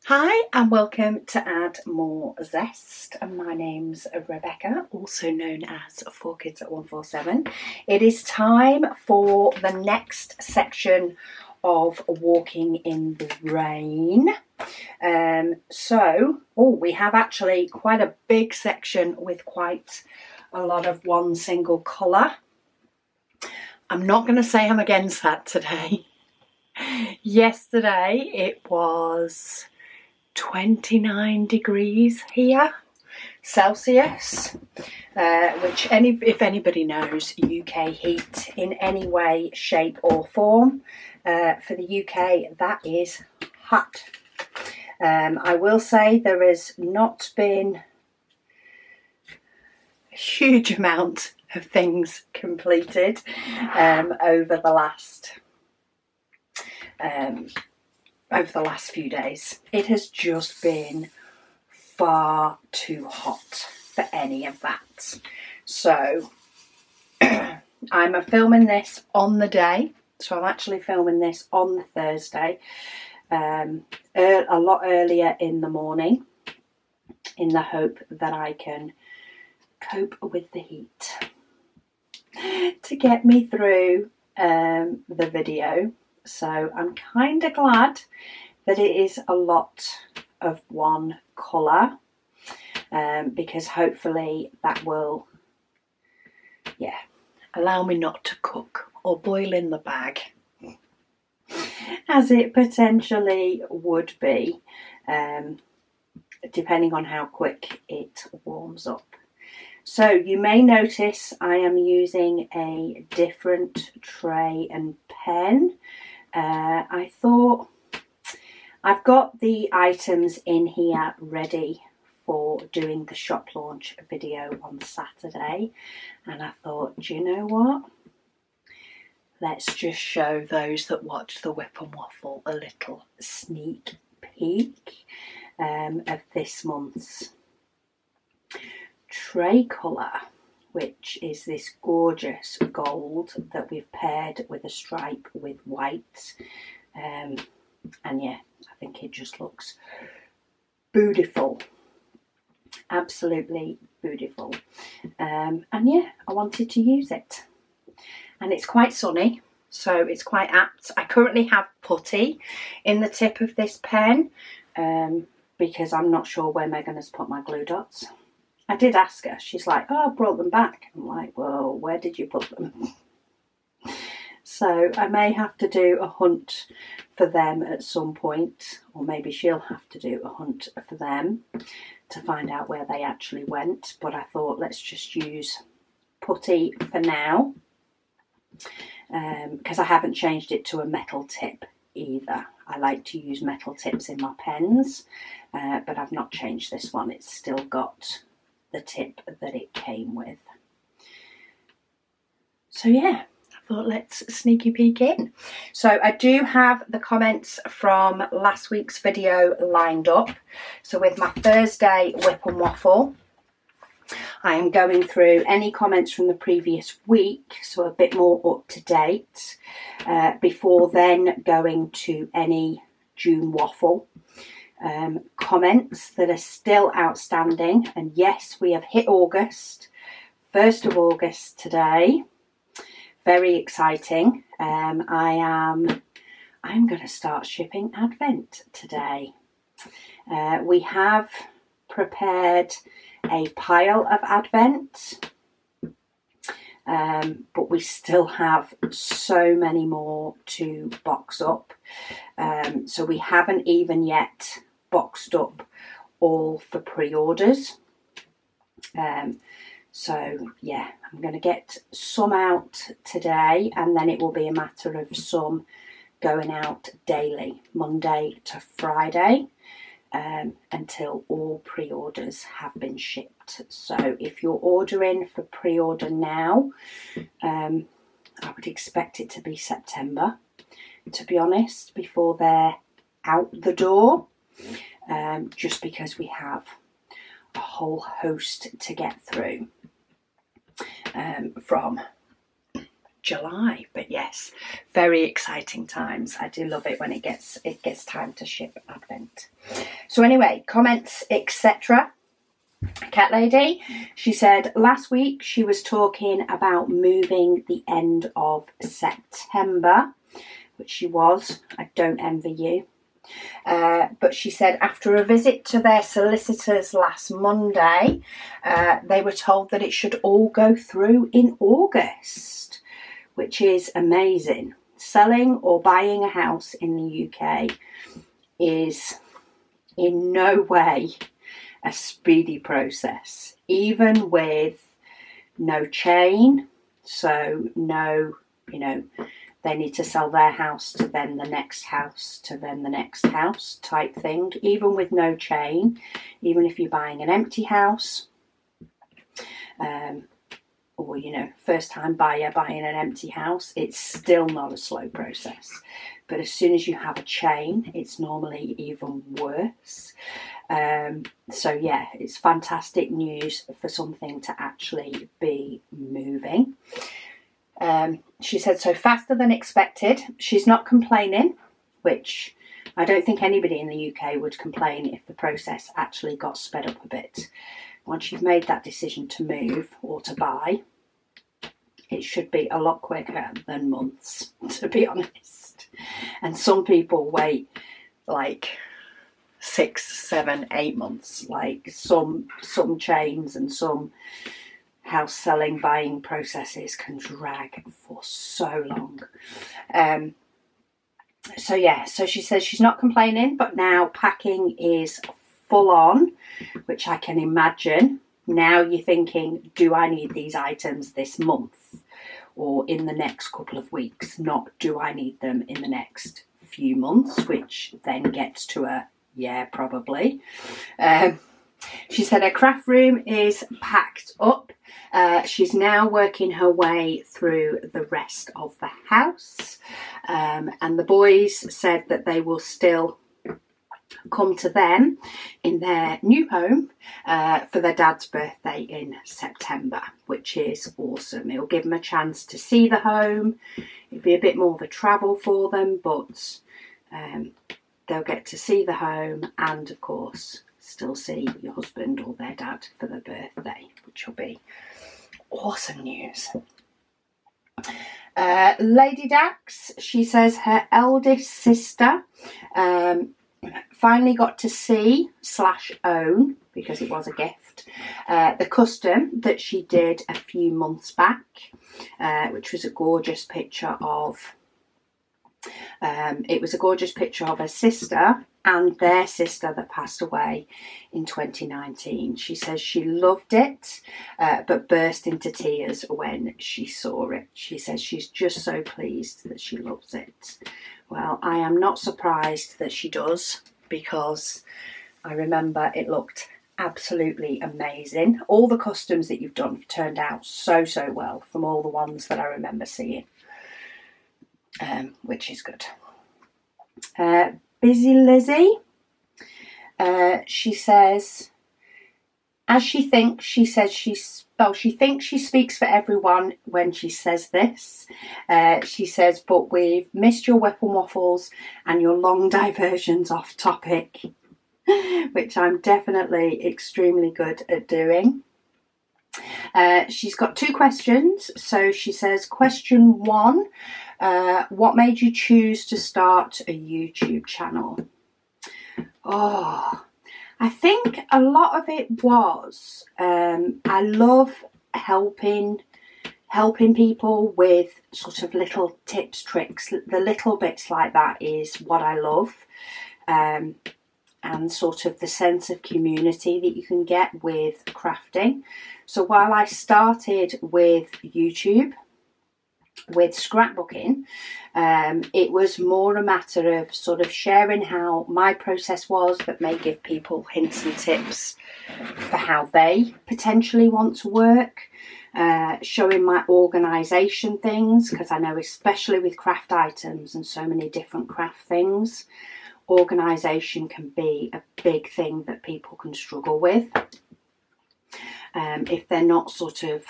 Hi and welcome to Add More Zest. My name's Rebecca, also known as 4Kids at 147. It is time for the next section of Walking in the Rain. We have actually quite a big section with quite a lot of one single colour. I'm not going to say I'm against that today. Yesterday it was 29 degrees here, Celsius, which if anybody knows UK heat in any way, shape or form, for the UK, that is hot. I will say there has not been a huge amount of things completed over the last few days. It has just been far too hot for any of that. So I'm filming this on the day. So I'm actually filming this on the Thursday, a lot earlier in the morning, in the hope that I can cope with the heat to get me through the video. So I'm kind of glad that it is a lot of one colour, because hopefully that will, allow me not to cook or boil in the bag, as it potentially would be, depending on how quick it warms up. So you may notice I am using a different tray and pen. I thought I've got the items in here ready for doing the shop launch video on Saturday, and I thought, do you know what? Let's just show those that watch the WIP and Waffle a little sneak peek of this month's tray colour, which is this gorgeous gold that we've paired with a stripe with white. And yeah, I think it just looks beautiful, absolutely beautiful. And yeah, I wanted to use it, and it's quite sunny, so it's quite apt. I currently have putty in the tip of this pen, because I'm not sure where Megan has put my glue dots. I did ask her. She's like, oh, I brought them back. I'm like, well, where did you put them? So I may have to do a hunt for them at some point, or maybe she'll have to do a hunt for them to find out where they actually went. But I thought, let's just use putty for now, because I haven't changed it to a metal tip either. I like to use metal tips in my pens, but I've not changed this one. It's still got the tip that it came with. So yeah, I thought let's sneaky peek in. So I do have the comments from last week's video lined up. So with my Thursday WIP and Waffle, I am going through any comments from the previous week, so a bit more up to date, before then going to any June Waffle comments that are still outstanding. And yes, we have hit August, 1st of August today. Very exciting. I'm going to start shipping Advent today. We have prepared a pile of Advent, but we still have so many more to box up. So we haven't even yet boxed up all for pre-orders. So yeah, I'm going to get some out today, and then it will be a matter of some going out daily, Monday to Friday, until all pre-orders have been shipped. So if you're ordering for pre-order now, I would expect it to be September, to be honest, before they're out the door, just because we have a whole host to get through, from July. But yes, very exciting times. I do love it when it gets time to ship Advent. So anyway, comments, etc. Cat Lady, she said last week she was talking about moving the end of September, which she was. I don't envy you. But she said after a visit to their solicitors last Monday, they were told that it should all go through in August, which is amazing. Selling or buying a house in the UK is in no way a speedy process, even with no chain. So no, they need to sell their house to then the next house to then the next house type thing. Even with no chain, even if you're buying an empty house, or first time buyer buying an empty house, it's still not a slow process. But as soon as you have a chain, it's normally even worse. So yeah, it's fantastic news for something to actually be moving. She said, so faster than expected. She's not complaining, which I don't think anybody in the UK would complain if the process actually got sped up a bit. Once you've made that decision to move or to buy, it should be a lot quicker than months, to be honest. And some people wait like 6, 7, 8 months. Like some chains and some house selling, buying processes can drag for so long. So she says she's not complaining, but now packing is full on, which I can imagine. Now you're thinking, do I need these items this month or in the next couple of weeks? Not do I need them in the next few months, which then gets to a yeah, probably. She said her craft room is packed up. She's now working her way through the rest of the house. And the boys said that they will still come to them in their new home for their dad's birthday in September, which is awesome. It'll give them a chance to see the home. It'll be a bit more of a travel for them, but they'll get to see the home and, of course, still see your husband or their dad for their birthday, which will be awesome news. Lady Dax, she says her eldest sister finally got to see / own, because it was a gift, the custom that she did a few months back, which was a gorgeous picture of her sister and their sister that passed away in 2019. She says she loved it, but burst into tears when she saw it. She says she's just so pleased that she loves it. Well, I am not surprised that she does, because I remember it looked absolutely amazing. All the customs that you've done have turned out so well from all the ones that I remember seeing, which is good. Busy Lizzie, she says, she thinks she speaks for everyone when she says this. She says, but we've missed your WIP and waffles and your long diversions off topic, which I'm definitely extremely good at doing. She's got 2 questions. So she says, question 1, what made you choose to start a YouTube channel? Oh, I think a lot of it was, I love helping people with sort of little tips, tricks. The little bits like that is what I love. And sort of the sense of community that you can get with crafting. So while I started with YouTube, with scrapbooking, it was more a matter of sort of sharing how my process was, but may give people hints and tips for how they potentially want to work, showing my organisation things, because I know especially with craft items and so many different craft things, organisation can be a big thing that people can struggle with if they're not sort of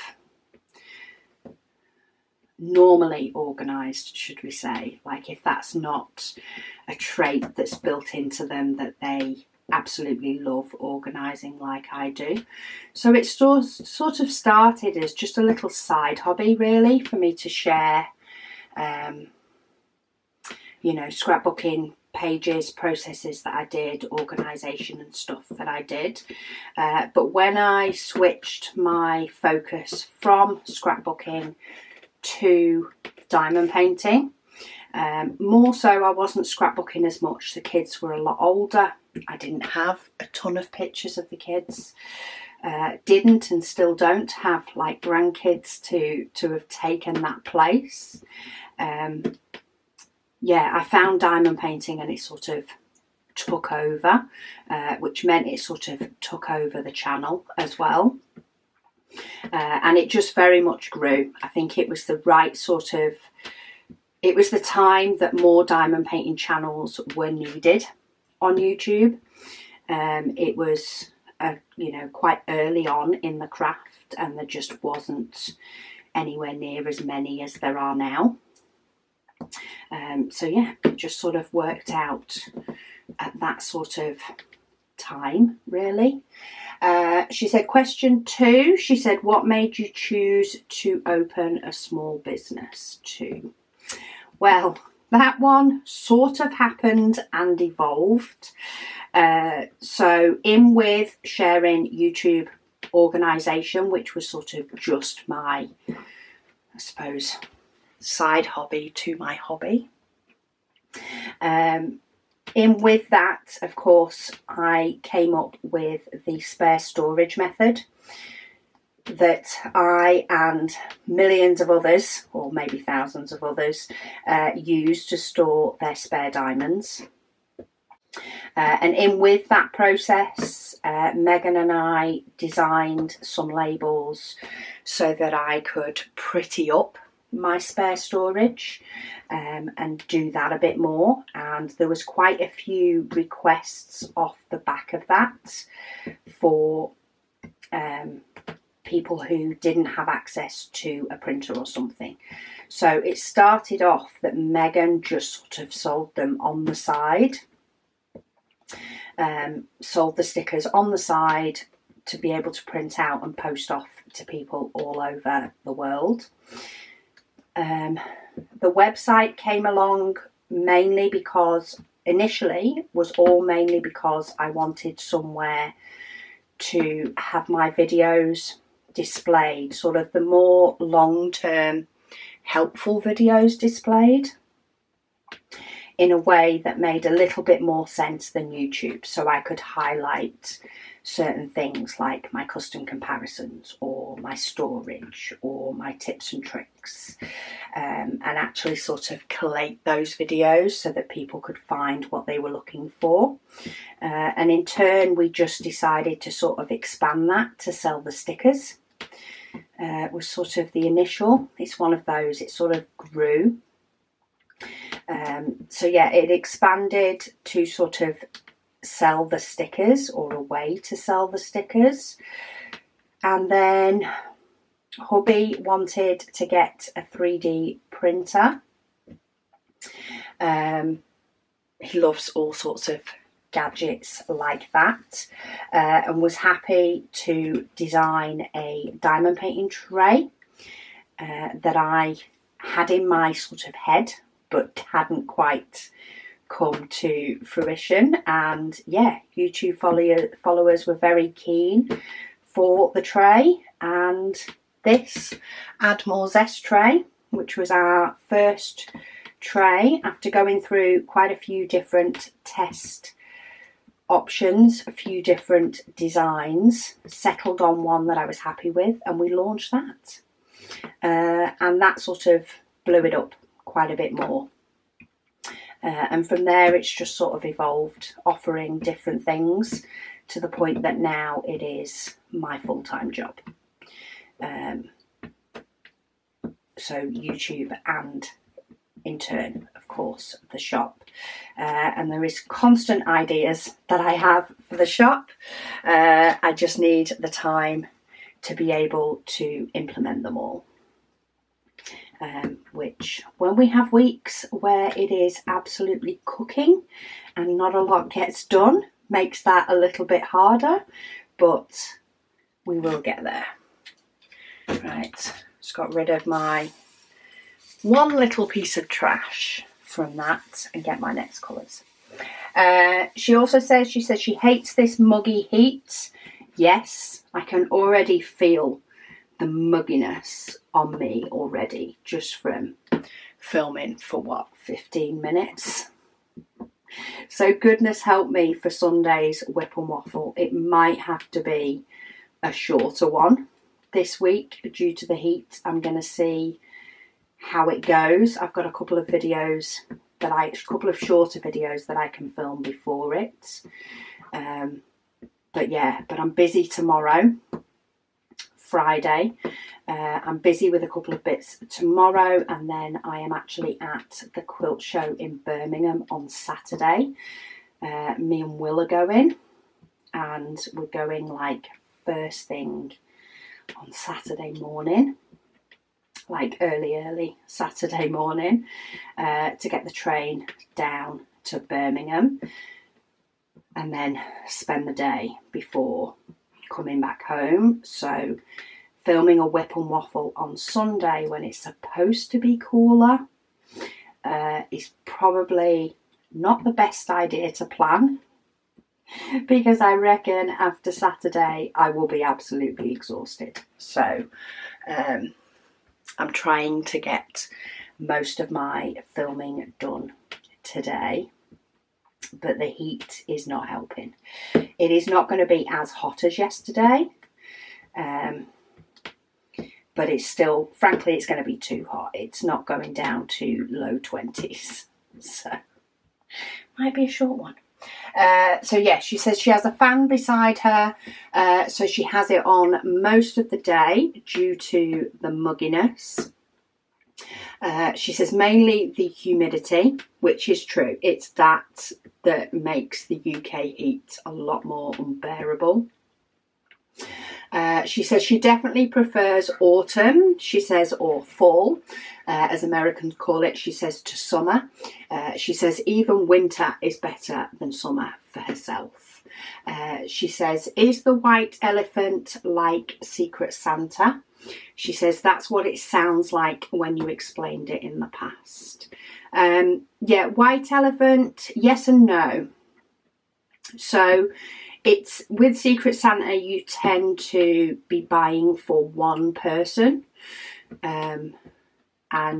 normally organised, should we say, like if that's not a trait that's built into them, that they absolutely love organising like I do. So it sort of started as just a little side hobby really for me to share, you know, scrapbooking pages, processes that I did, organisation and stuff that I did. But when I switched my focus from scrapbooking to diamond painting, more so I wasn't scrapbooking as much. The kids were a lot older. I didn't have a ton of pictures of the kids. Didn't and still don't have like grandkids to have taken that place. Yeah, I found diamond painting and it sort of took over, which meant it sort of took over the channel as well. And it just very much grew. I think it was the right sort of, it was the time that more diamond painting channels were needed on YouTube. It was, you know, quite early on in the craft, and there just wasn't anywhere near as many as there are now. So yeah, it just sort of worked out at that sort of time, really. She said, question 2, she said, what made you choose to open a small business too? Well, that one sort of happened and evolved. So in with sharing YouTube organisation, which was sort of just my, I suppose, side hobby to my hobby. In with that, of course, I came up with the spare storage method that I and millions of others, or maybe thousands of others, use to store their spare diamonds. And in with that process, Megan and I designed some labels so that I could pretty up my spare storage and do that a bit more. And there was quite a few requests off the back of that for people who didn't have access to a printer or something. So it started off that Megan just sort of sold them on the side, sold the stickers on the side to be able to print out and post off to people all over the world. The website came along mainly because initially was all mainly because I wanted somewhere to have my videos displayed, sort of the more long-term helpful videos displayed in a way that made a little bit more sense than YouTube, so I could highlight certain things like my custom comparisons or my storage or my tips and tricks, and actually sort of collate those videos so that people could find what they were looking for. And in turn we just decided to sort of expand that to sell the stickers. Was sort of the initial, it's one of those, it sort of grew. So yeah, it expanded to sort of sell the stickers, or a way to sell the stickers. And then hubby wanted to get a 3D printer. He loves all sorts of gadgets like that, and was happy to design a diamond painting tray that I had in my sort of head but hadn't quite come to fruition. And yeah, YouTube followers were very keen for the tray, and this Add More Zest tray, which was our first tray after going through quite a few different test options, a few different designs, settled on one that I was happy with, and we launched that. And that sort of blew it up quite a bit more. And from there it's just sort of evolved, offering different things to the point that now it is my full-time job. So YouTube and in turn, of course, the shop. And there is constant ideas that I have for the shop. I just need the time to be able to implement them all. which when we have weeks where it is absolutely cooking and not a lot gets done, makes that a little bit harder, but we will get there. Right, just got rid of my one little piece of trash from that and get my next colours. She also says, she hates this muggy heat. Yes, I can already feel the mugginess on me already just from filming for what, 15 minutes. So goodness help me for Sunday's whip and waffle. It might have to be a shorter one this week due to the heat. I'm going to see how it goes. I've got a couple of videos that a couple of shorter videos that I can film before it. But I'm busy tomorrow, Friday. I'm busy with a couple of bits tomorrow, and then I am actually at the quilt show in Birmingham on Saturday. Me and Will are going, and we're going like first thing on Saturday morning, like early Saturday morning, to get the train down to Birmingham and then spend the day before coming back home. So filming a whip and waffle on Sunday when it's supposed to be cooler is probably not the best idea to plan, because I reckon after Saturday I will be absolutely exhausted. So I'm trying to get most of my filming done today, but the heat is not helping. It is not going to be as hot as yesterday, but it's still, frankly, it's going to be too hot. It's not going down to low 20s, so might be a short one. So yeah, she says she has a fan beside her, so she has it on most of the day due to the mugginess. She says mainly the humidity, which is true. It's that makes the UK heat a lot more unbearable. She says she definitely prefers autumn, she says, or fall, as Americans call it, she says, to summer. She says even winter is better than summer for herself. She says, is the white elephant like Secret Santa? She says that's what it sounds like when you explained it in the past. Yeah, white elephant, yes and no. So it's with Secret Santa, you tend to be buying for one person, and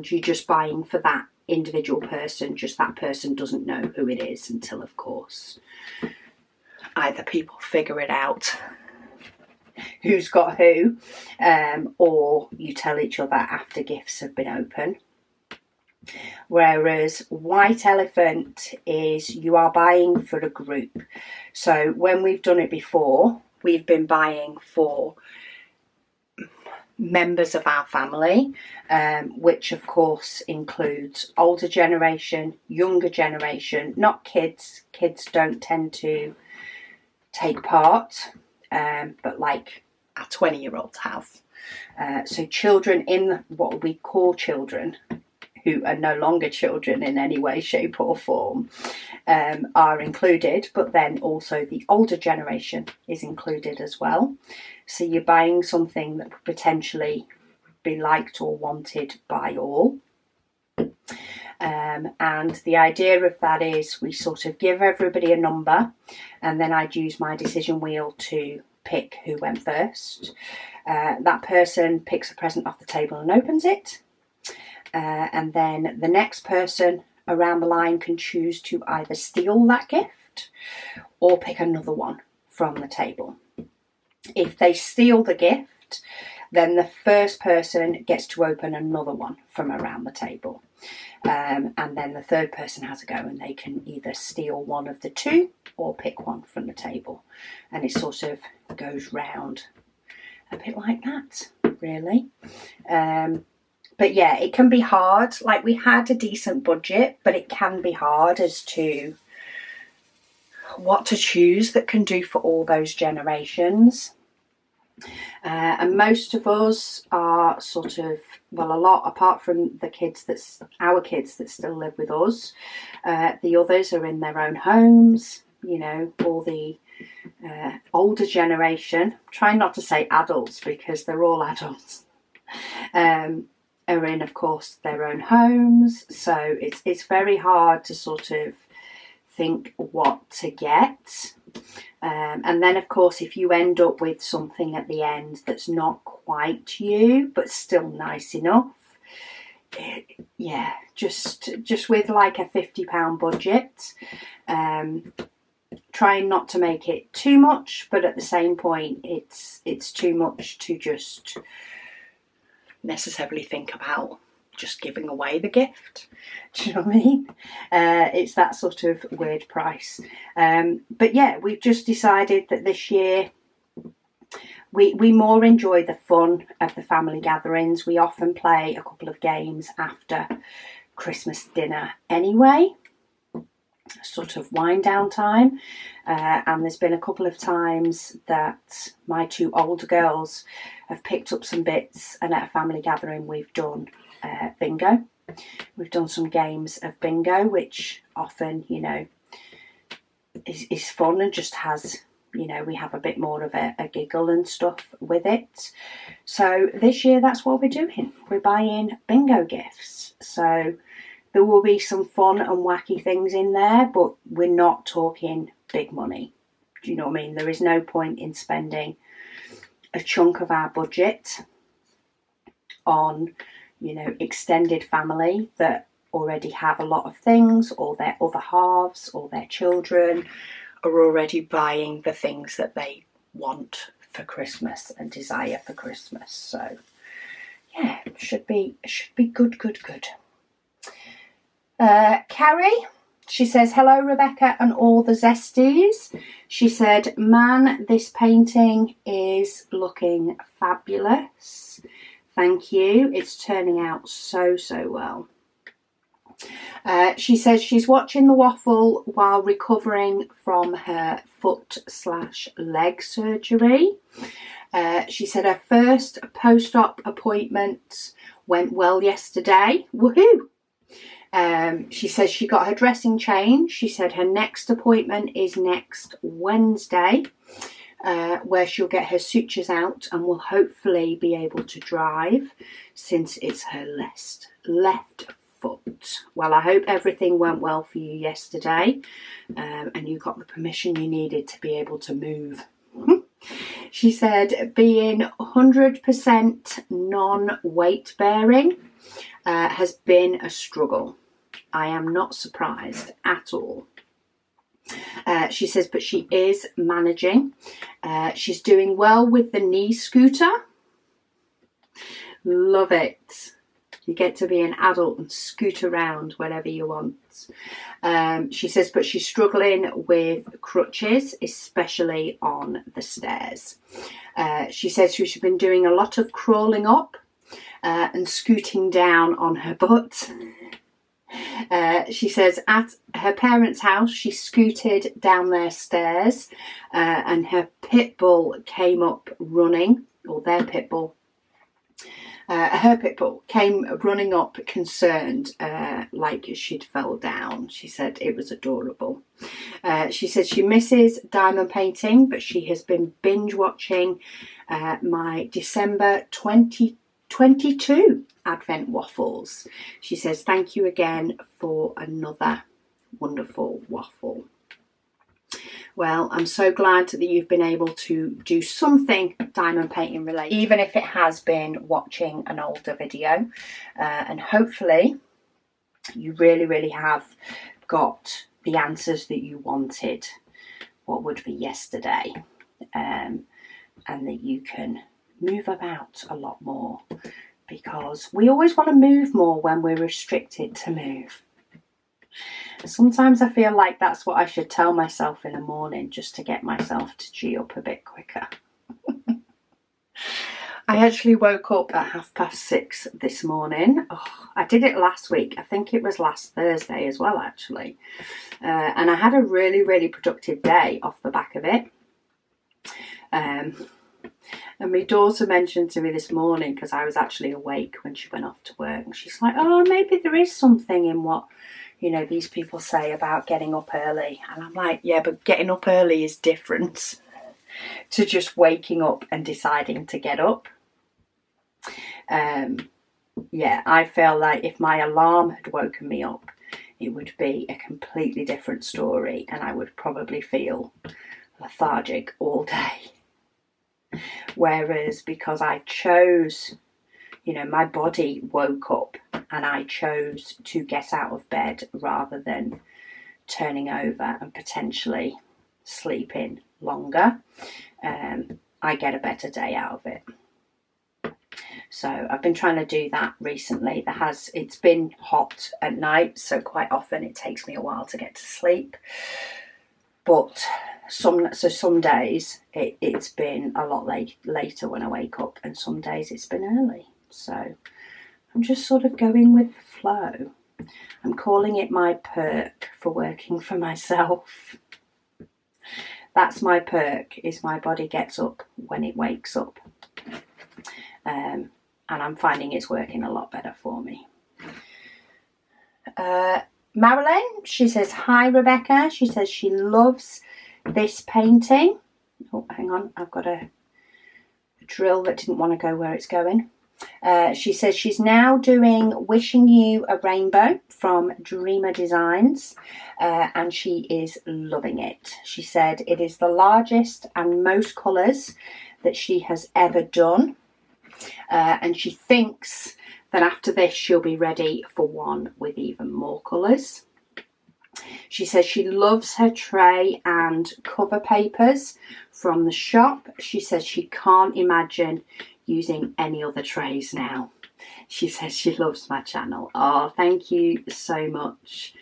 you're just buying for that individual person. Just that person doesn't know who it is until, of course, either people figure it out who's got who, or you tell each other after gifts have been opened. Whereas white elephant is you are buying for a group. So when we've done it before, we've been buying for members of our family, which of course includes older generation, younger generation, not kids. Kids don't tend to take part, but like our 20-year-olds have. So children in what we call children, who are no longer children in any way, shape or form, are included, but then also the older generation is included as well. So you're buying something that would potentially be liked or wanted by all. And the idea of that is we sort of give everybody a number, and then I'd use my decision wheel to pick who went first. That person picks a present off the table and opens it. And then the next person around the line can choose to either steal that gift or pick another one from the table. If they steal the gift, then the first person gets to open another one from around the table. And then the third person has a go, and they can either steal one of the two or pick one from the table. And it sort of goes round a bit like that, really. But yeah, it can be hard. Like, we had a decent budget, but it can be hard as to what to choose that can do for all those generations. And most of us are sort of, well, a lot, apart from the kids our kids that still live with us, the others are in their own homes, you know, all the older generation, trying not to say adults because they're all adults, are in, of course, their own homes. So it's very hard to sort of think what to get. And then, of course, if you end up with something at the end that's not quite you, but still nice enough, yeah, just with like a £50 budget, trying not to make it too much, but at the same point, it's too much to just necessarily think about just giving away the gift. Do you know what I mean? It's that sort of weird price. But yeah, we've just decided that this year we more enjoy the fun of the family gatherings. We often play a couple of games after Christmas dinner anyway, sort of wind down time. And there's been a couple of times that my two older girls have picked up some bits, and at a family gathering we've done bingo. We've done some games of bingo, which often, you know, is fun and just has, you know, we have a bit more of a giggle and stuff with it. So this year that's what we're doing. We're buying bingo gifts. So there will be some fun and wacky things in there, but we're not talking big money. Do you know what I mean? There is no point in spending a chunk of our budget on, you know, extended family that already have a lot of things, or their other halves or their children are already buying the things that they want for Christmas and desire for Christmas. So yeah, it should be good. Carrie, she says, hello Rebecca and all the zesties. She said, man, this painting is looking fabulous. Thank you. It's turning out so well. She says she's watching the Waffle while recovering from her foot/leg surgery. She said her first post-op appointment went well yesterday. Woohoo! She says she got her dressing changed. She said her next appointment is next Wednesday, where she'll get her sutures out and will hopefully be able to drive since it's her left foot. Well, I hope everything went well for you yesterday, and you got the permission you needed to be able to move. She said being 100% non-weight bearing has been a struggle. I am not surprised at all. She says, but she is managing. She's doing well with the knee scooter. Love it. You get to be an adult and scoot around whenever you want. She says, but she's struggling with crutches, especially on the stairs. She says she's been doing a lot of crawling up and scooting down on her butt. She says at her parents' house she scooted down their stairs and her pit bull came up running, or their pit bull. Her pit bull came running up concerned, like she'd fell down. She said it was adorable. She said she misses diamond painting, but she has been binge watching my December 2022 Advent waffles. She says, thank you again for another wonderful waffle. Well, I'm so glad that you've been able to do something diamond painting related, even if it has been watching an older video. And hopefully you really have got the answers that you wanted, what would be yesterday, and that you can move about a lot more, because we always want to move more when we're restricted to move. Sometimes I feel like that's what I should tell myself in the morning, just to get myself to G up a bit quicker. I actually woke up at 6:30 this morning. Oh, I did it last week. I think it was last Thursday as well, actually. And I had a really productive day off the back of it. And my daughter mentioned to me this morning, because I was actually awake when she went off to work, and she's like, oh, maybe there is something in what, you know, these people say about getting up early. And I'm like, yeah, but getting up early is different to just waking up and deciding to get up. Yeah, I feel like if my alarm had woken me up, it would be a completely different story, and I would probably feel lethargic all day. Whereas because I chose, you know, my body woke up and I chose to get out of bed rather than turning over and potentially sleeping longer, I get a better day out of it. So I've been trying to do that recently. It's been hot at night, so quite often it takes me a while to get to sleep. But some days it's been a lot later when I wake up, and some days it's been early. So I'm just sort of going with the flow. I'm calling it my perk for working for myself. That's my perk, is my body gets up when it wakes up. And I'm finding it's working a lot better for me. Marilyn, she says, hi Rebecca. She says she loves this painting. Oh, hang on, I've got a drill that didn't want to go where it's going. She says she's now doing Wishing You a Rainbow from Dreamer Designs, and she is loving it. She said it is the largest and most colours that she has ever done, and she thinks that after this she'll be ready for one with even more colours. She says she loves her tray and cover papers from the shop. She says she can't imagine using any other trays now. She says she loves my channel. Oh, thank you so much.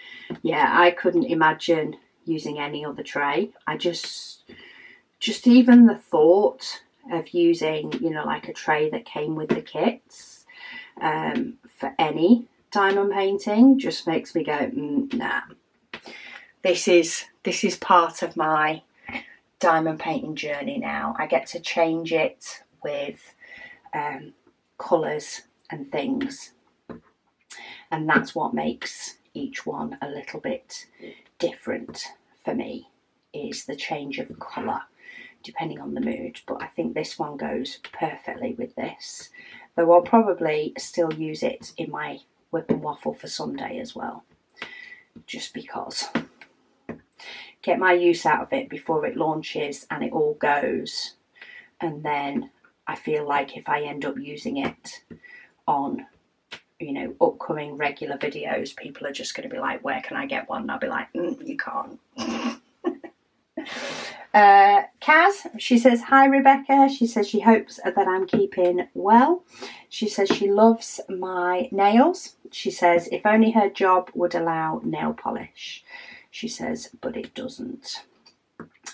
Yeah, I couldn't imagine using any other tray. I just even the thought of using, you know, like a tray that came with the kits for any diamond painting just makes me go, nah. This is part of my diamond painting journey now. I get to change it with colours and things, and that's what makes each one a little bit different for me, is the change of colour depending on the mood. But I think this one goes perfectly with this, though I'll probably still use it in my whip and waffle for Sunday as well, just because. Get my use out of it before it launches and it all goes, and then I feel like if I end up using it on, you know, upcoming regular videos, people are just going to be like, where can I get one? And I'll be like, you can't. Kaz, she says, hi Rebecca. She says she hopes that I'm keeping well. She says she loves my nails. She says if only her job would allow nail polish. She says, but it doesn't.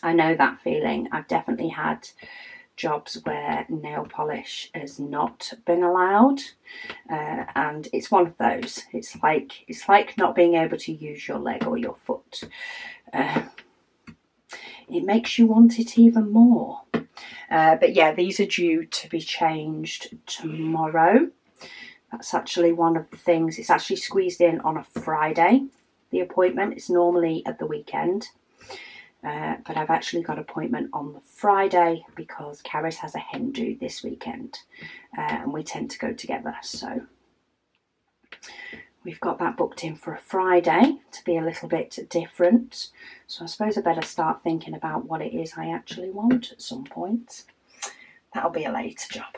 I know that feeling. I've definitely had jobs where nail polish has not been allowed, and it's one of those. It's like not being able to use your leg or your foot. It makes you want it even more. But yeah, these are due to be changed tomorrow. That's actually one of the things. It's actually squeezed in on a Friday, the appointment. It's normally at the weekend. But I've actually got an appointment on the Friday because Caris has a hen do this weekend. And we tend to go together. So we've got that booked in for a Friday to be a little bit different. So I suppose I better start thinking about what it is I actually want at some point. That'll be a later job.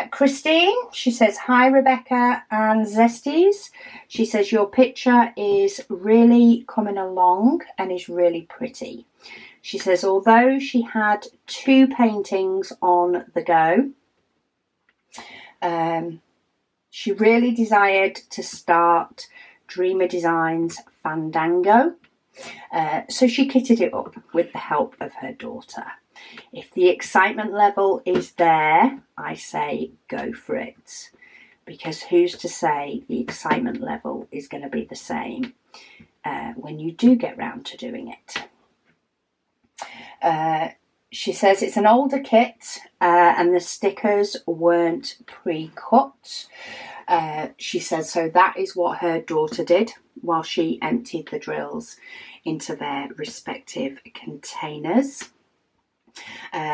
Christine, she says, hi Rebecca and Zesties. She says your picture is really coming along and is really pretty. She says although she had 2 paintings on the go, she really desired to start Dreamer Designs Fandango. So she kitted it up with the help of her daughter. If the excitement level is there, I say go for it. Because who's to say the excitement level is going to be the same when you do get round to doing it. She says it's an older kit and the stickers weren't pre-cut. She says so that is what her daughter did while she emptied the drills into their respective containers.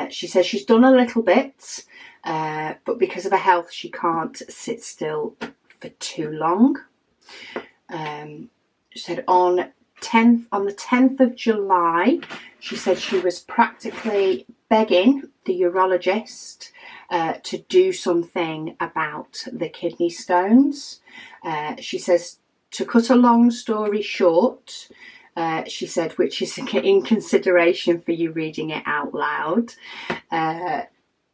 She says she's done a little bit, but because of her health she can't sit still for too long. She said on the 10th of July, she said she was practically begging the urologist to do something about the kidney stones. She says, to cut a long story short, she said, which is in consideration for you reading it out loud,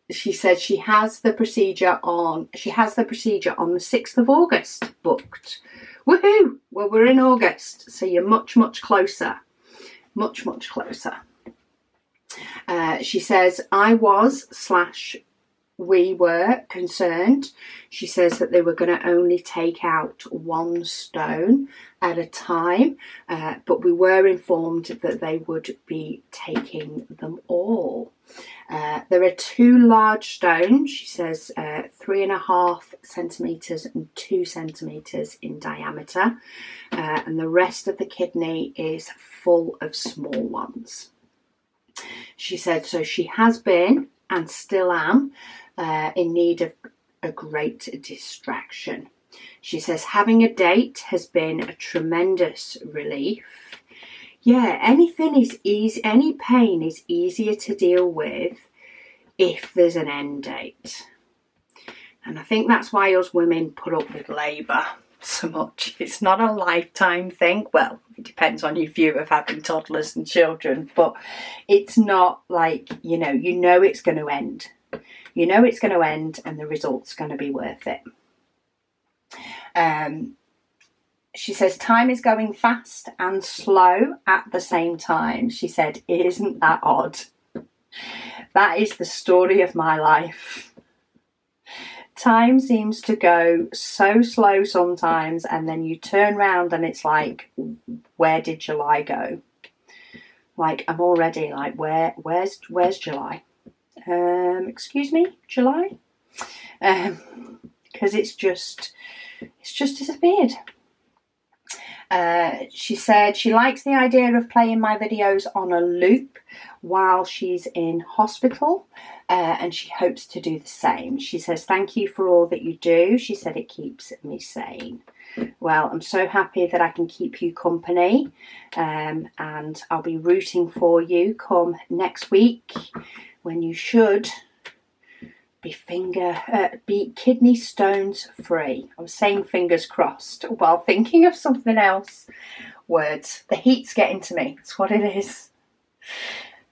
she said she has the procedure on the 6th of August booked. Woohoo! Well, we're in August, so you're much closer. Much closer. She says, we were concerned. She says that they were going to only take out one stone at a time, but we were informed that they would be taking them all. There are 2 large stones, she says, 3.5 centimetres and 2 centimetres in diameter, and the rest of the kidney is full of small ones. She said, so she has been and still am in need of a great distraction. She says having a date has been a tremendous relief. Yeah, anything is easy, any pain is easier to deal with if there's an end date. And I think that's why us women put up with labour so much. It's not a lifetime thing. Well, it depends on your view of having toddlers and children, but it's not like, you know it's going to end. You know it's going to end and the result's going to be worth it. She says time is going fast and slow at the same time. She said, isn't that odd? That is the story of my life. Time seems to go so slow sometimes, and then you turn around and it's like, where did July go? Like, I'm already like, where's July? Excuse me, July? Because it's just disappeared. She said she likes the idea of playing my videos on a loop while she's in hospital, and she hopes to do the same. She says, thank you for all that you do. She said it keeps me sane. Well, I'm so happy that I can keep you company, and I'll be rooting for you come next week when you should be kidney stones free. I was saying fingers crossed while thinking of something else. Words. The heat's getting to me. That's what it is.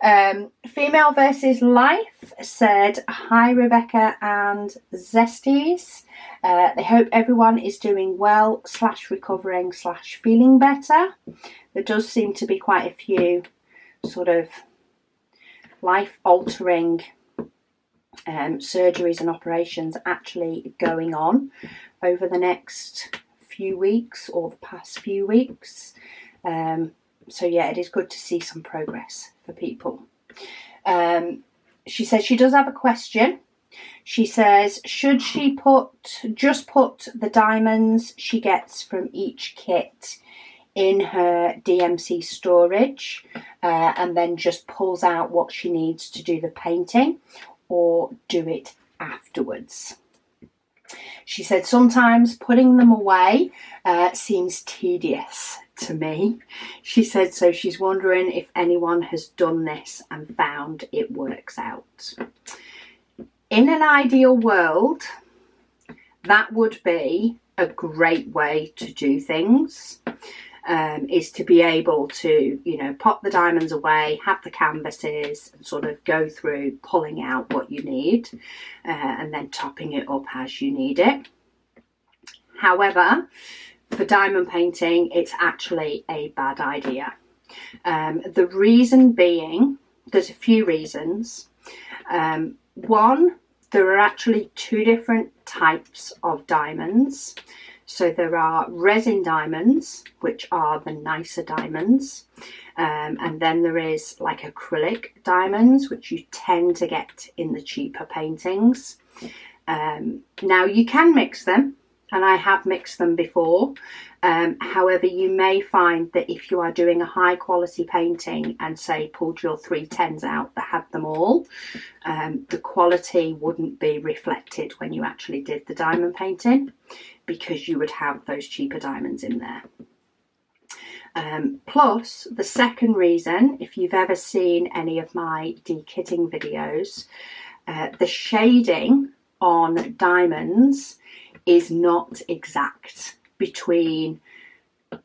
Female versus Life said, hi Rebecca and Zesties. They hope everyone is doing well / recovering / feeling better. There does seem to be quite a few sort of life-altering surgeries and operations actually going on over the next few weeks or the past few weeks. So yeah, it is good to see some progress for people. She says she does have a question. She says, should she just put the diamonds she gets from each kit in her DMC storage and then just pulls out what she needs to do the painting, or do it afterwards? She said sometimes putting them away seems tedious to me. She said so she's wondering if anyone has done this and found it works out. In an ideal world, that would be a great way to do things. Is to be able to, pop the diamonds away, have the canvases, and sort of go through pulling out what you need and then topping it up as you need it. However, for diamond painting, it's actually a bad idea. The reason being, there's a few reasons. One, there are actually 2 different types of diamonds. So there are resin diamonds, which are the nicer diamonds. And then there is like acrylic diamonds, which you tend to get in the cheaper paintings. Now you can mix them, and I have mixed them before. However, you may find that if you are doing a high quality painting and say pulled your 310s out that had them all, the quality wouldn't be reflected when you actually did the diamond painting, because you would have those cheaper diamonds in there. Plus, the second reason, if you've ever seen any of my dekitting videos, the shading on diamonds is not exact between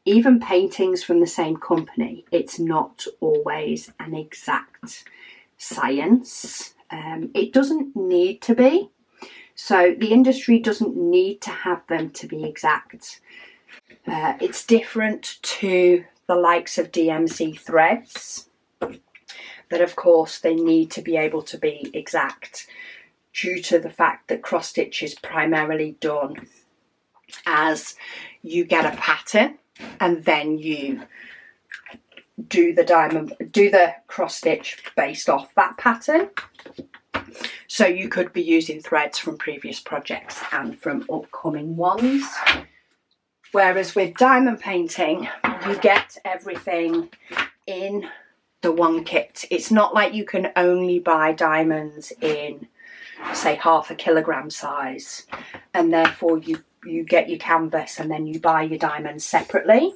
even paintings from the same company. It's not always an exact science. It doesn't need to be. So the industry doesn't need to have them to be exact. It's different to the likes of DMC threads, that of course they need to be able to be exact due to the fact that cross stitch is primarily done as you get a pattern and then you do the cross stitch based off that pattern. So you could be using threads from previous projects and from upcoming ones. Whereas with diamond painting, you get everything in the one kit. It's not like you can only buy diamonds in, say, 0.5 kilogram size, and therefore you get your canvas and then you buy your diamonds separately.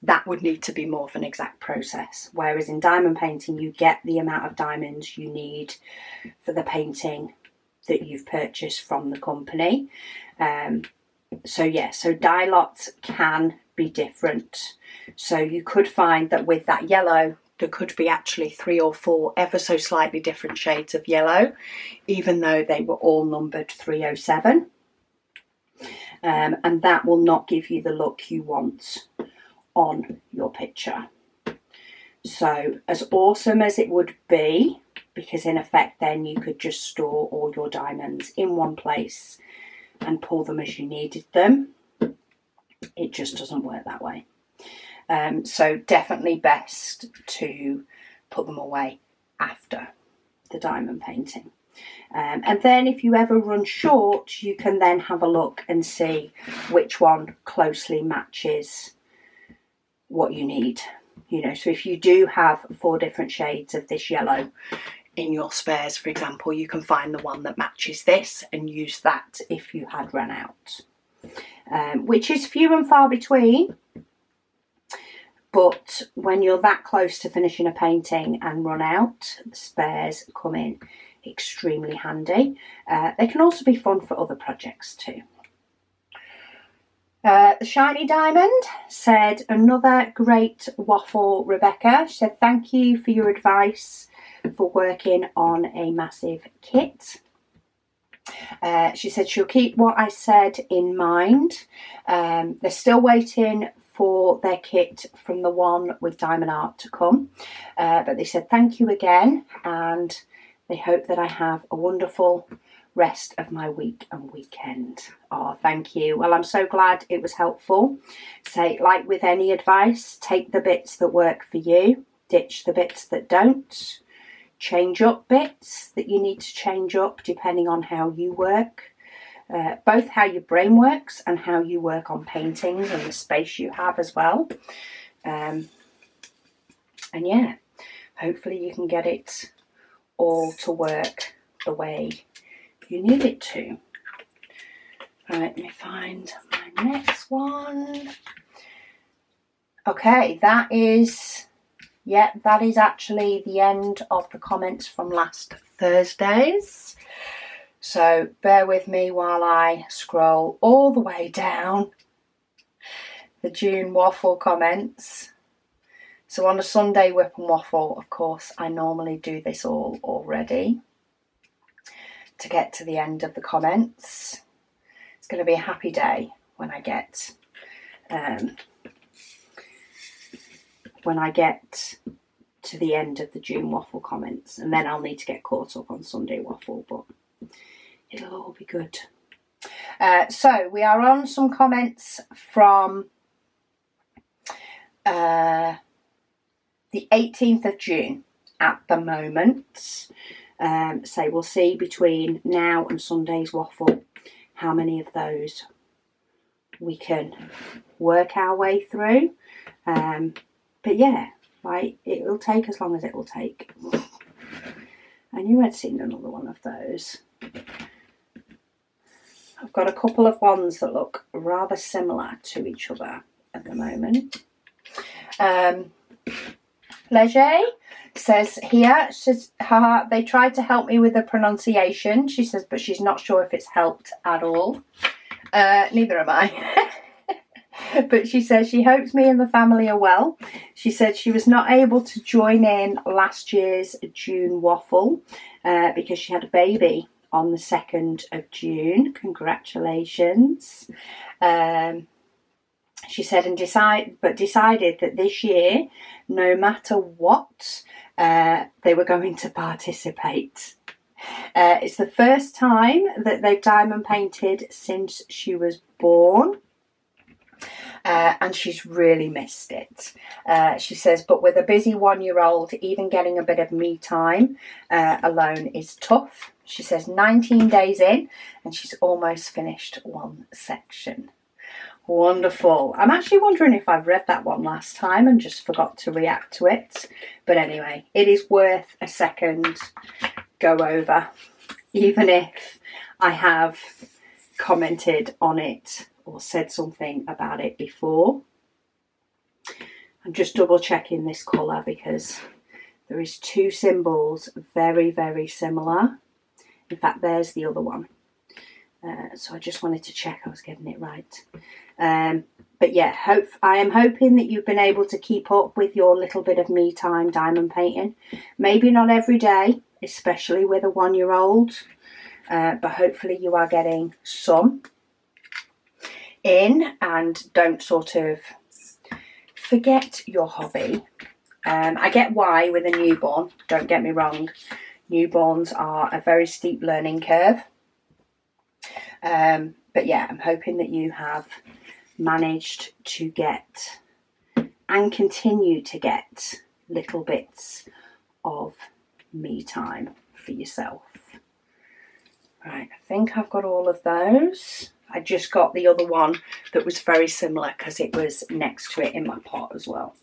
That would need to be more of an exact process. Whereas in diamond painting, you get the amount of diamonds you need for the painting that you've purchased from the company. So dye lots can be different. So you could find that with that yellow, there could be actually 3 or 4 ever so slightly different shades of yellow, even though they were all numbered 307. And that will not give you the look you want on your picture. So as awesome as it would be, because in effect then you could just store all your diamonds in one place and pull them as you needed them, it just doesn't work that way. So definitely best to put them away after the diamond painting. And then if you ever run short, you can then have a look and see which one closely matches what you need. You know, so if you do have 4 different shades of this yellow in your spares, for example, you can find the one that matches this and use that if you had run out, which is few and far between. But when you're that close to finishing a painting and run out, the spares come in extremely handy. They can also be fun for other projects too. The Shiny Diamond said, another great waffle, Rebecca. She said, thank you for your advice for working on a massive kit. She said she'll keep what I said in mind. They're still waiting for their kit from the one with diamond art to come. But they said thank you again, and they hope that I have a wonderful rest of my week and weekend. Oh, thank you. Well, I'm so glad it was helpful. Say, like with any advice, take the bits that work for you, ditch the bits that don't, change up bits that you need to change up depending on how you work, both how your brain works and how you work on paintings and the space you have as well. And yeah, hopefully you can get it all to work the way you need it to. Right, let me find my next one. Okay, that is actually the end of the comments from last Thursday's. So bear with me while I scroll all the way down the June waffle comments. So on a Sunday whip and waffle, of course, I normally do this all already to get to the end of the comments. It's going to be a happy day when I get to the end of the June waffle comments, and then I'll need to get caught up on Sunday waffle, but it'll all be good. So we are on some comments from the 18th of June at the moment. So we'll see between now and Sunday's waffle how many of those we can work our way through. But yeah, right, it'll take as long as it will take. I knew I'd seen another one of those. I've got a couple of ones that look rather similar to each other at the moment. Leger says here, says, haha, they tried to help me with the pronunciation. She says, but she's not sure if it's helped at all. Neither am I. But she says she hopes me and the family are well. She said she was not able to join in last year's June waffle because she had a baby on the 2nd of June. Congratulations. She said decided that this year, no matter what, they were going to participate. It's the first time that they've diamond painted since she was born. And she's really missed it. She says, but with a busy 1-year-old, even getting a bit of me time alone is tough. She says 19 days in and she's almost finished one section. Wonderful. I'm actually wondering if I've read that one last time and just forgot to react to it. But anyway, it is worth a second go over, even if I have commented on it or said something about it before. I'm just double checking this colour because there is 2 symbols very, very similar. In fact, there's the other one. So I just wanted to check I was getting it right. But yeah, I am hoping that you've been able to keep up with your little bit of me time diamond painting. Maybe not every day, especially with a 1-year-old, but hopefully you are getting some in and don't sort of forget your hobby. I get why with a newborn, don't get me wrong. Newborns are a very steep learning curve. But yeah, I'm hoping that you have managed to get and continue to get little bits of me time for yourself. Right, I think I've got all of those. I just got the other one that was very similar because it was next to it in my pot as well.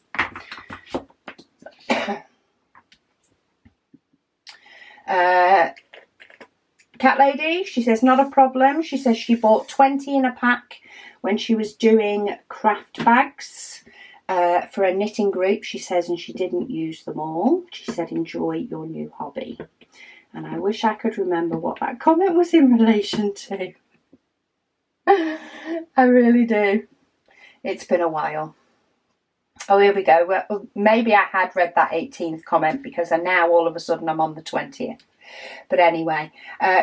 Cat Lady, she says not a problem. She says she bought 20 in a pack when she was doing craft bags for a knitting group, she says, and she didn't use them all. She said, enjoy your new hobby. And I wish I could remember what that comment was in relation to. I really do. It's been a while. Oh, here we go. Well, maybe I had read that 18th comment because now all of a sudden I'm on the 20th. But anyway,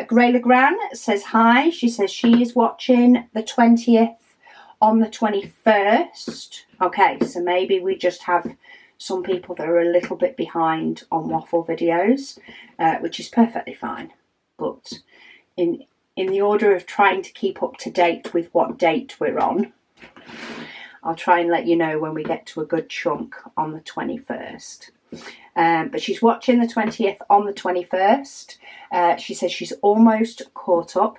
Grey Legrand says hi. She says she is watching the 20th on the 21st. Okay, so maybe we just have some people that are a little bit behind on waffle videos, which is perfectly fine. But in the order of trying to keep up to date with what date we're on, I'll try and let you know when we get to a good chunk on the 21st. But she's watching the 20th on the 21st. She says she's almost caught up.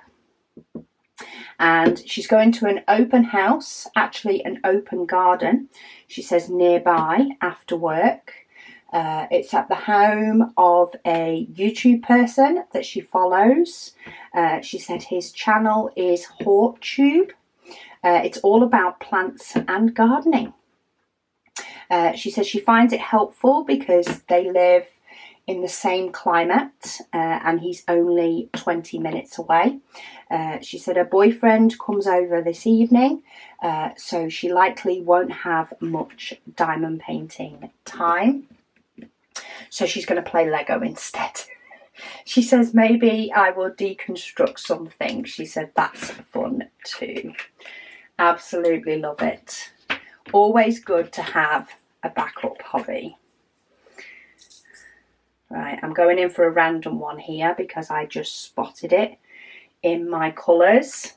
And she's going to an open house, actually an open garden, she says, nearby after work. It's at the home of a YouTube person that she follows. She said his channel is HortTube. It's all about plants and gardening. She says she finds it helpful because they live in the same climate and he's only 20 minutes away. She said her boyfriend comes over this evening, so she likely won't have much diamond painting time. So she's going to play Lego instead. She says maybe I will deconstruct something. She said that's fun too. Absolutely love it. Always good to have a backup hobby. Right, I'm going in for a random one here because I just spotted it in my colours.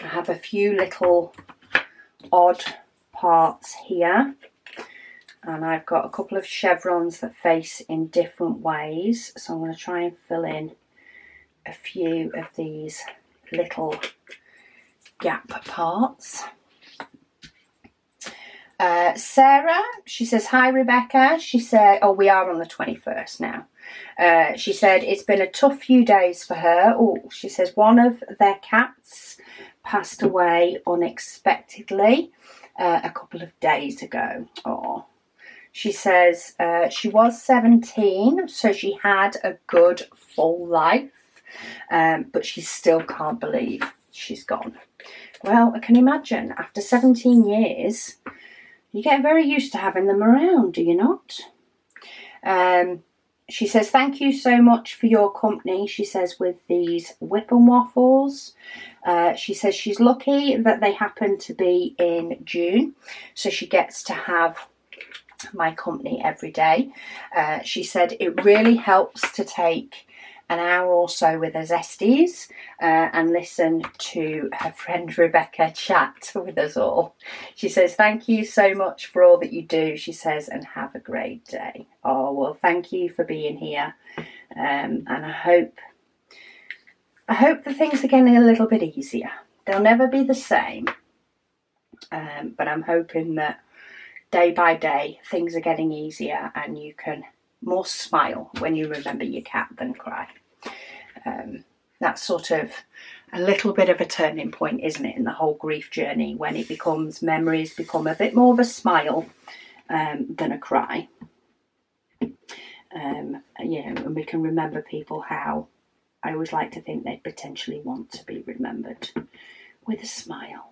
I have a few little odd parts here, and I've got a couple of chevrons that face in different ways, so I'm going to try and fill in a few of these little gap parts. Sarah, she says, hi Rebecca. She said, oh, we are on the 21st now. She said it's been a tough few days for her. Oh, she says one of their cats passed away unexpectedly a couple of days ago. Oh, she says she was 17, so she had a good full life, but she still can't believe she's gone. Well, I can imagine after 17 years, you get very used to having them around, do you not? She says, thank you so much for your company, she says, with these WIP and waffles. She says she's lucky that they happen to be in June, so she gets to have my company every day. She said it really helps to take an hour or so with her zesties and listen to her friend Rebecca chat with us all. She says, thank you so much for all that you do, she says, and have a great day. Oh, well, thank you for being here. And I hope that things are getting a little bit easier. They'll never be the same. But I'm hoping that day by day, things are getting easier and you can more smile when you remember your cat than cry. That's sort of a little bit of a turning point, isn't it, in the whole grief journey, when it becomes, memories become a bit more of a smile than a cry. And we can remember people how I always like to think they potentially want to be remembered with a smile.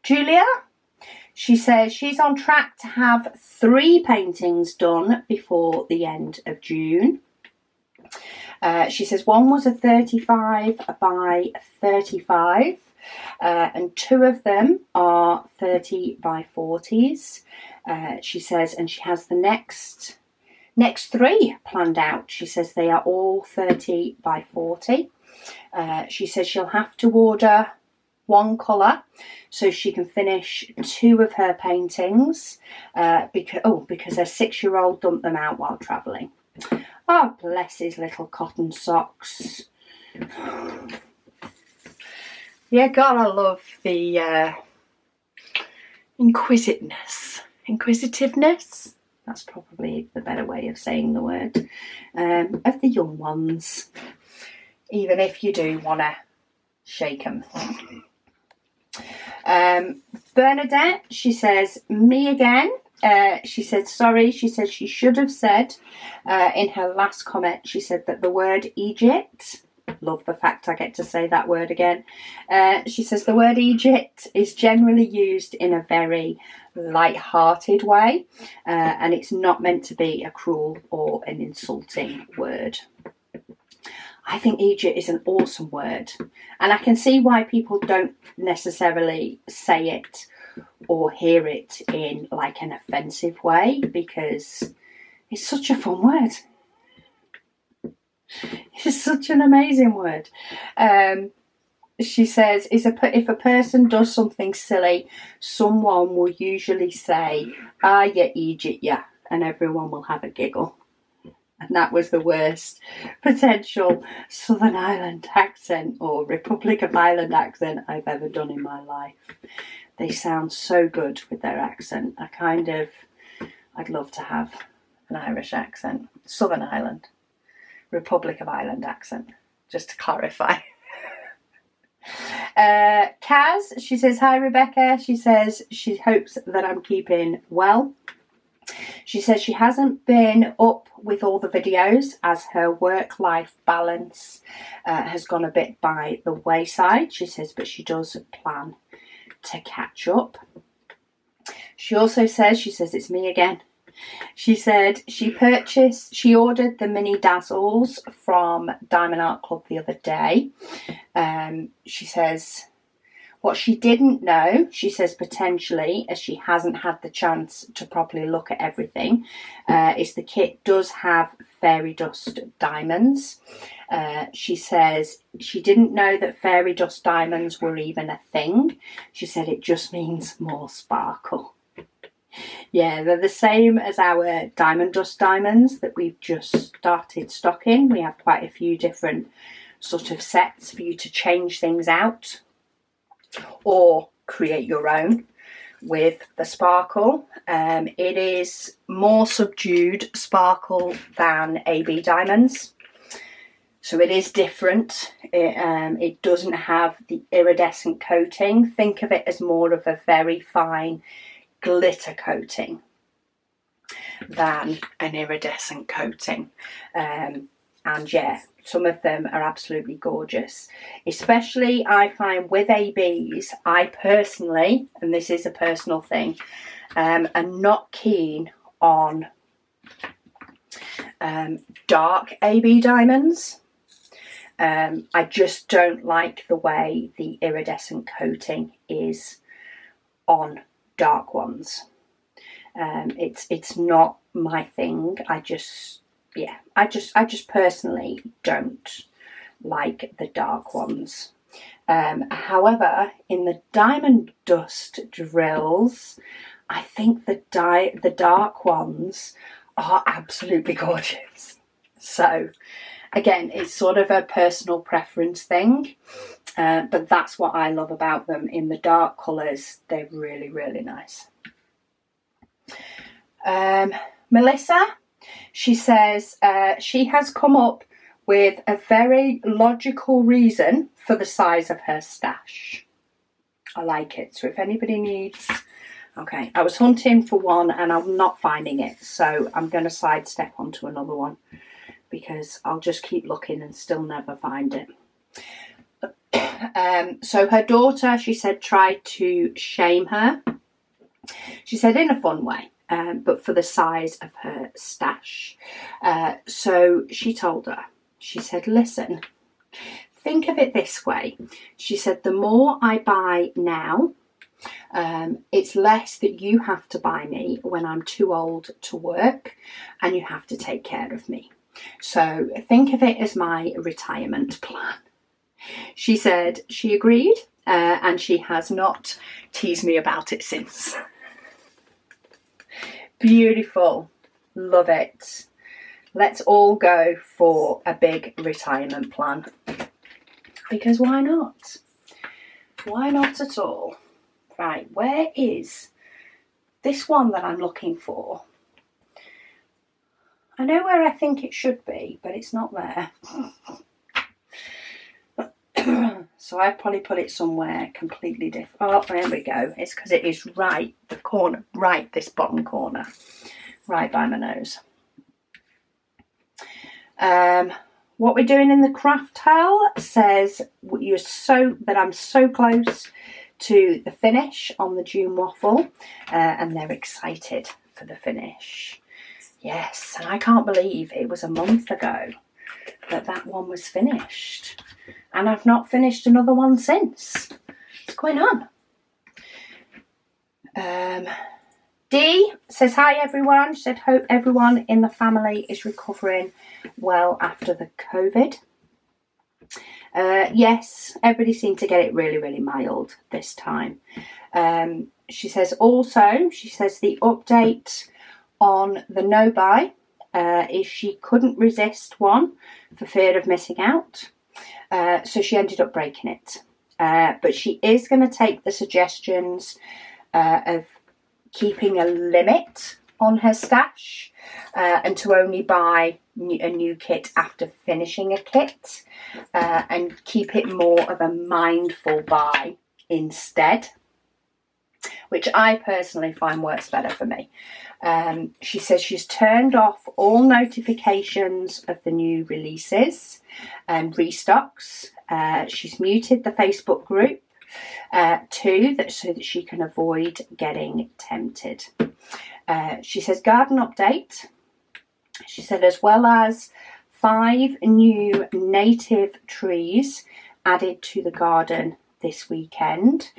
Julia, she says she's on track to have 3 paintings done before the end of June. She says one was a 35 by 35 and 2 of them are 30 by 40s. She says, and she has the next 3 planned out. She says they are all 30 by 40. She says she'll have to order 1 colour so she can finish 2 of her paintings because her 6-year-old dumped them out while travelling. Oh, bless his little cotton socks. Yeah, gotta love the inquisitiveness. That's probably the better way of saying the word. Of the young ones. Even if you do want to shake them. Bernadette, she says, me again. She said, sorry, she said she should have said in her last comment, she said that the word Egypt, love the fact I get to say that word again. She says the word Egypt is generally used in a very light-hearted way, and it's not meant to be a cruel or an insulting word. I think Egypt is an awesome word, and I can see why people don't necessarily say it or hear it in like an offensive way, because it's such a fun word. It's such an amazing word. She says, if a person does something silly, someone will usually say, ah, yeah, Egypt, yeah, and everyone will have a giggle. And that was the worst potential Southern Ireland accent or Republic of Ireland accent I've ever done in my life. They sound so good with their accent. I'd love to have an Irish accent. Southern Ireland, Republic of Ireland accent, just to clarify. Kaz, she says, hi Rebecca. She says she hopes that I'm keeping well. She says she hasn't been up with all the videos as her work-life balance has gone a bit by the wayside. She says, but she does plan to catch up. She also says, she says, it's me again. She said she ordered the mini dazzles from Diamond Art Club the other day. She says, What she didn't know, she says potentially, as she hasn't had the chance to properly look at everything, is the kit does have fairy dust diamonds. She says she didn't know that fairy dust diamonds were even a thing. She said it just means more sparkle. Yeah, they're the same as our diamond dust diamonds that we've just started stocking. We have quite a few different sort of sets for you to change things out or create your own with the sparkle. It is more subdued sparkle than AB diamonds, so it is different. It doesn't have the iridescent coating. Think of it as more of a very fine glitter coating than an iridescent coating. And yeah, some of them are absolutely gorgeous, especially I find with ABs. I personally, and this is a personal thing, am not keen on dark AB diamonds. I just don't like the way the iridescent coating is on dark ones. It's not my thing. I just personally don't like the dark ones. However, in the diamond dust drills, I think the dark ones are absolutely gorgeous. So again, it's sort of a personal preference thing. But that's what I love about them. In the dark colours, they're really, really nice. Melissa, she says she has come up with a very logical reason for the size of her stash. I like it. So if anybody needs... Okay, I was hunting for one and I'm not finding it. So I'm going to sidestep onto another one because I'll just keep looking and still never find it. So her daughter, she said, tried to shame her. She said in a fun way, but for the size of her stash. So she told her, she said, listen, think of it this way. She said, the more I buy now, it's less that you have to buy me when I'm too old to work and you have to take care of me. So think of it as my retirement plan. She said she agreed, and she has not teased me about it since. Beautiful. Love it. Let's all go for a big retirement plan. Because why not? Why not at all? Right, where is this one that I'm looking for? I know where I think it should be, but it's not there. So I've probably put it somewhere completely different. Oh, there we go. It's because it is right, the corner, right, this bottom corner, right by my nose. What we're doing in the craft towel says I'm so close to the finish on the June waffle, and they're excited for the finish. Yes, and I can't believe it was a month ago that one was finished. And I've not finished another one since. What's going on? Dee says, hi everyone. She said, hope everyone in the family is recovering well after the COVID. Yes, everybody seemed to get it really, really mild this time. She says also, the update on the no buy is she couldn't resist one for fear of missing out. So she ended up breaking it. But she is going to take the suggestions of keeping a limit on her stash and to only buy a new kit after finishing a kit and keep it more of a mindful buy instead, which I personally find works better for me. She says she's turned off all notifications of the new releases and restocks. She's muted the Facebook group too, so that she can avoid getting tempted. She says garden update. She said as well as 5 new native trees added to the garden this weekend,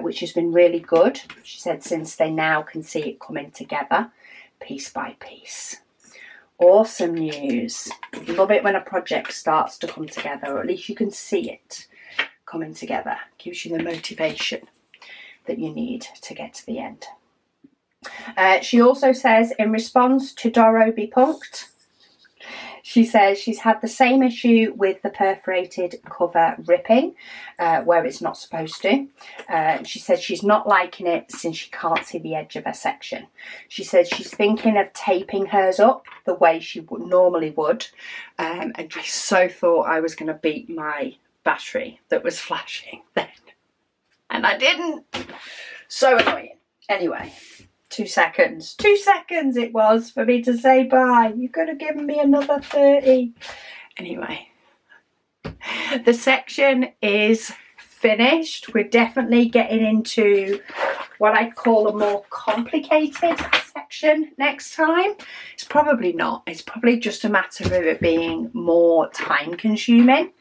which has been really good. She said since they now can see it coming together piece by piece. Awesome news. Love it when a project starts to come together, or at least you can see it coming together. Gives you the motivation that you need to get to the end. She also says, in response to Doro Be Punked, she says she's had the same issue with the perforated cover ripping where it's not supposed to. She says she's not liking it since she can't see the edge of her section. She said she's thinking of taping hers up the way she normally would, and she so thought I was going to beat my battery that was flashing then, and I didn't. So annoying. Anyway, 2 seconds. 2 seconds it was for me to say bye. You could have given me another 30. Anyway, the section is finished. We're definitely getting into what I'd call a more complicated section next time. It's probably not. It's probably just a matter of it being more time consuming,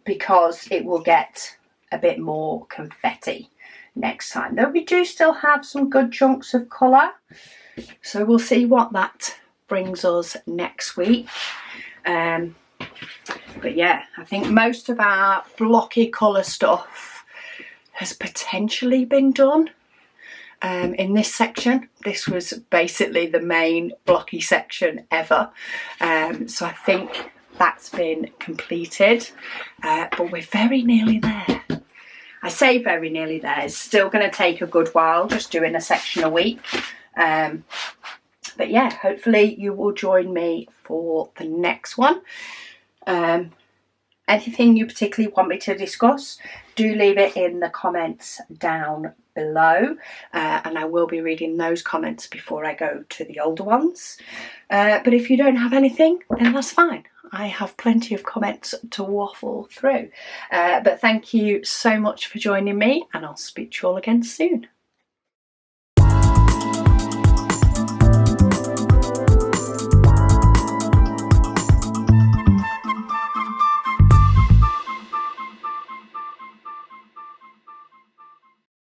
because it will get a bit more confetti next time, though we do still have some good chunks of colour, so we'll see what that brings us next week. But yeah, I think most of our blocky colour stuff has potentially been done in this section. This was basically the main blocky section ever, so I think that's been completed, but we're very nearly there. I say very nearly there. It's still going to take a good while, just doing a section a week. But yeah, hopefully you will join me for the next one. Anything you particularly want me to discuss, do leave it in the comments down below, and I will be reading those comments before I go to the older ones. But if you don't have anything, then that's fine. I have plenty of comments to waffle through. But thank you so much for joining me, and I'll speak to you all again soon.